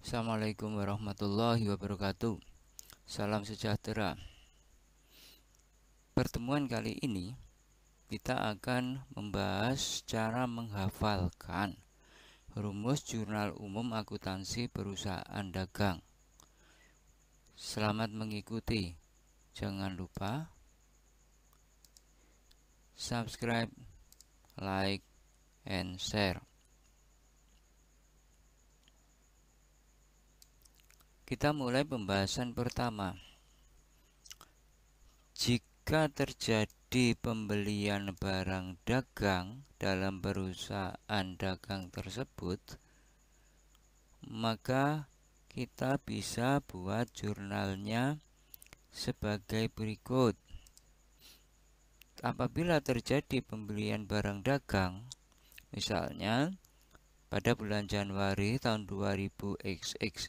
Assalamualaikum warahmatullahi wabarakatuh. Salam sejahtera. Pertemuan kali ini kita akan membahas cara menghafalkan rumus jurnal umum akuntansi perusahaan dagang. Selamat mengikuti. Jangan lupa subscribe, like, and share. Kita mulai pembahasan pertama. Jika terjadi pembelian barang dagang dalam perusahaan dagang tersebut, maka kita bisa buat jurnalnya sebagai berikut. Apabila terjadi pembelian barang dagang, misalnya pada bulan Januari tahun 2000XX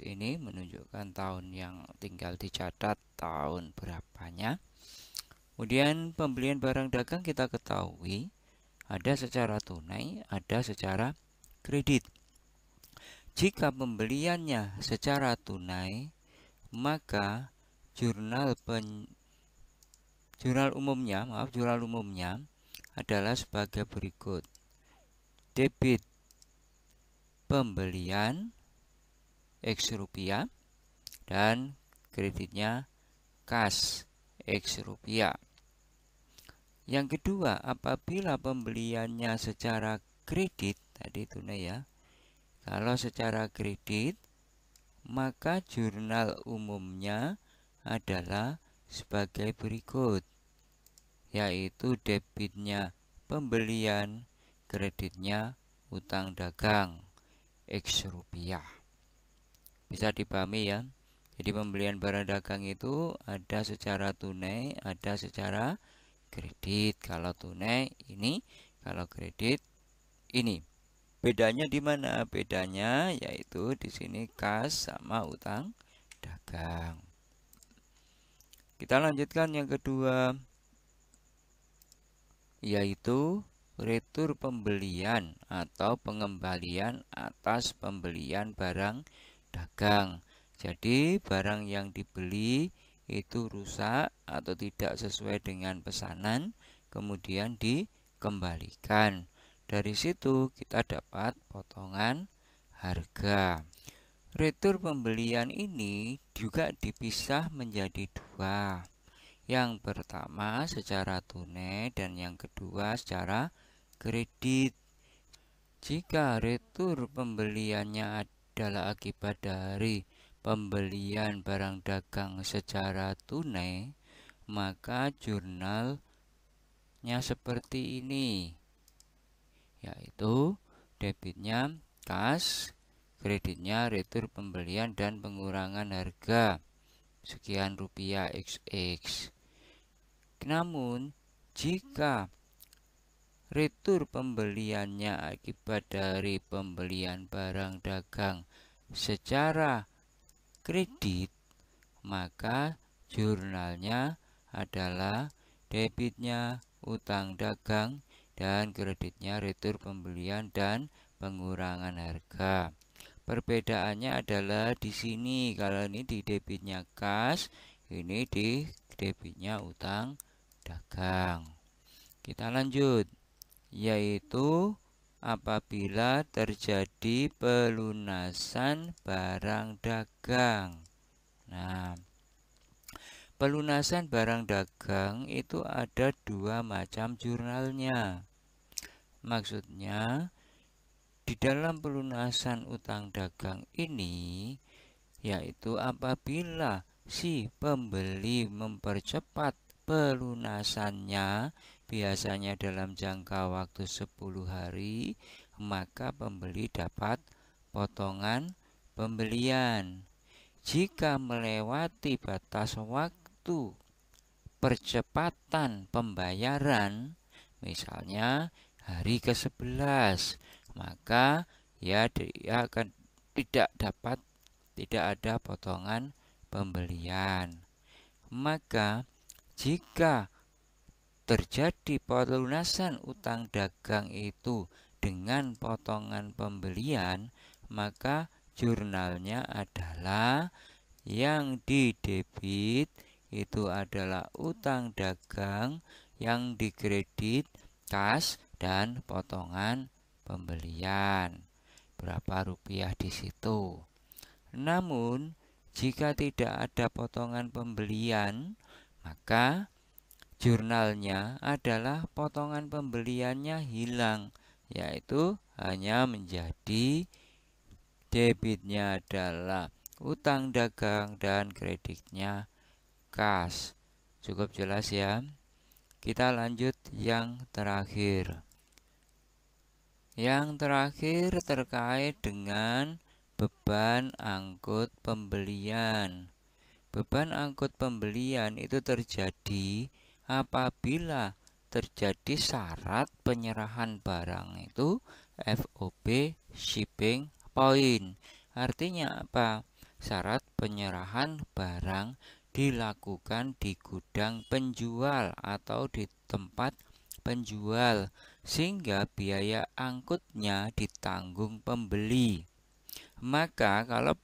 ini menunjukkan tahun yang tinggal dicatat tahun berapanya. Kemudian pembelian barang dagang kita ketahui ada secara tunai, ada secara kredit. Jika pembeliannya secara tunai, maka jurnal umumnya adalah sebagai berikut. Debit pembelian X rupiah dan kreditnya kas X rupiah. Yang kedua, apabila pembeliannya secara kredit, tadi tunai ya. Kalau secara kredit, maka jurnal umumnya adalah sebagai berikut, yaitu debitnya pembelian, kreditnya utang dagang X rupiah. Bisa dipahami ya. Jadi pembelian barang dagang itu ada secara tunai, ada secara kredit. Kalau tunai ini, kalau kredit ini. Bedanya di mana? Bedanya yaitu di sini kas sama utang dagang. Kita lanjutkan yang kedua, yaitu retur pembelian atau pengembalian atas pembelian barang dagang. Jadi barang yang dibeli itu rusak atau tidak sesuai dengan pesanan, kemudian dikembalikan. Dari situ kita dapat potongan harga. Retur pembelian ini juga dipisah menjadi dua. Yang pertama secara tunai dan yang kedua secara kredit. Jika retur pembeliannya adalah akibat dari pembelian barang dagang secara tunai, maka jurnalnya seperti ini, yaitu debitnya kas, kreditnya retur pembelian dan pengurangan harga sekian rupiah XX. Namun, jika retur pembeliannya akibat dari pembelian barang dagang secara kredit, maka jurnalnya adalah debitnya utang dagang dan kreditnya retur pembelian dan pengurangan harga. Perbedaannya adalah di sini, kalau ini di debitnya kas, ini di debitnya utang dagang. Kita lanjut, yaitu apabila terjadi pelunasan barang dagang. Nah, pelunasan barang dagang itu ada dua macam jurnalnya. Maksudnya, di dalam pelunasan utang dagang ini, yaitu apabila si pembeli mempercepat pelunasannya, biasanya dalam jangka waktu 10 hari, maka pembeli dapat potongan pembelian. Jika melewati batas waktu percepatan pembayaran, misalnya hari ke-11, maka ya dia akan tidak ada potongan pembelian. Maka jika terjadi pelunasan utang dagang itu dengan potongan pembelian, maka jurnalnya adalah yang didebit itu adalah utang dagang, yang dikredit kas dan potongan pembelian. Berapa rupiah di situ? Namun, jika tidak ada potongan pembelian, maka jurnalnya adalah potongan pembeliannya hilang, yaitu hanya menjadi debitnya adalah utang dagang dan kreditnya kas. Cukup jelas ya. Kita lanjut yang terakhir. Yang terakhir terkait dengan beban angkut pembelian. Beban angkut pembelian itu terjadi apabila terjadi syarat penyerahan barang itu FOB shipping point. Artinya apa? Syarat penyerahan barang dilakukan di gudang penjual atau di tempat penjual, sehingga biaya angkutnya ditanggung pembeli. Maka kalau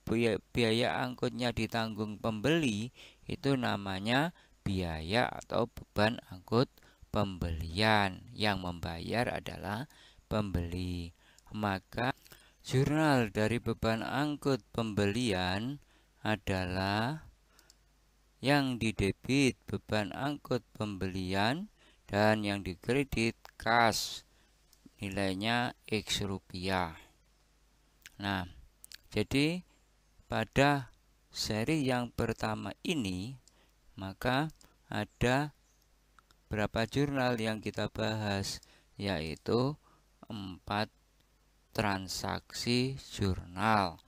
biaya angkutnya ditanggung pembeli, itu namanya biaya atau beban angkut pembelian. Yang membayar adalah pembeli. Maka jurnal dari beban angkut pembelian adalah yang didebit beban angkut pembelian dan yang dikredit kas, nilainya X rupiah. Nah, jadi pada seri yang pertama ini, maka ada berapa jurnal yang kita bahas, yaitu 4 transaksi jurnal.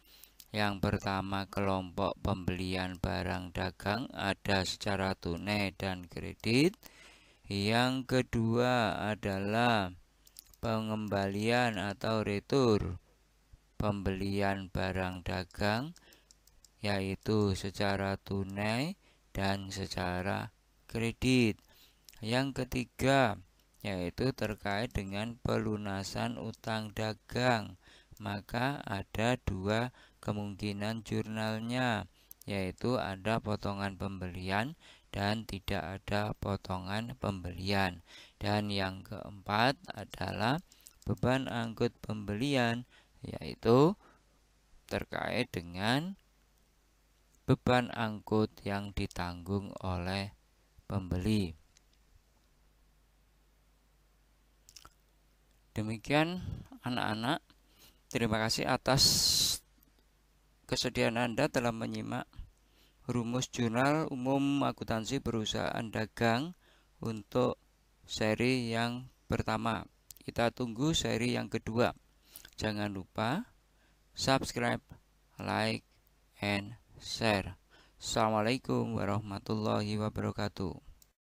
Yang pertama, kelompok pembelian barang dagang ada secara tunai dan kredit. Yang kedua adalah pengembalian atau retur pembelian barang dagang, yaitu secara tunai dan secara kredit. Yang ketiga yaitu terkait dengan pelunasan utang dagang, maka ada 2 kemungkinan jurnalnya, yaitu ada potongan pembelian dan tidak ada potongan pembelian. Dan yang keempat adalah beban angkut pembelian, yaitu terkait dengan beban angkut yang ditanggung oleh pembeli. Demikian anak-anak, terima kasih atas kesediaan Anda dalam menyimak rumus jurnal umum akuntansi perusahaan dagang untuk seri yang pertama. Kita tunggu seri yang kedua. Jangan lupa subscribe, like, and share. Assalamualaikum warahmatullahi wabarakatuh.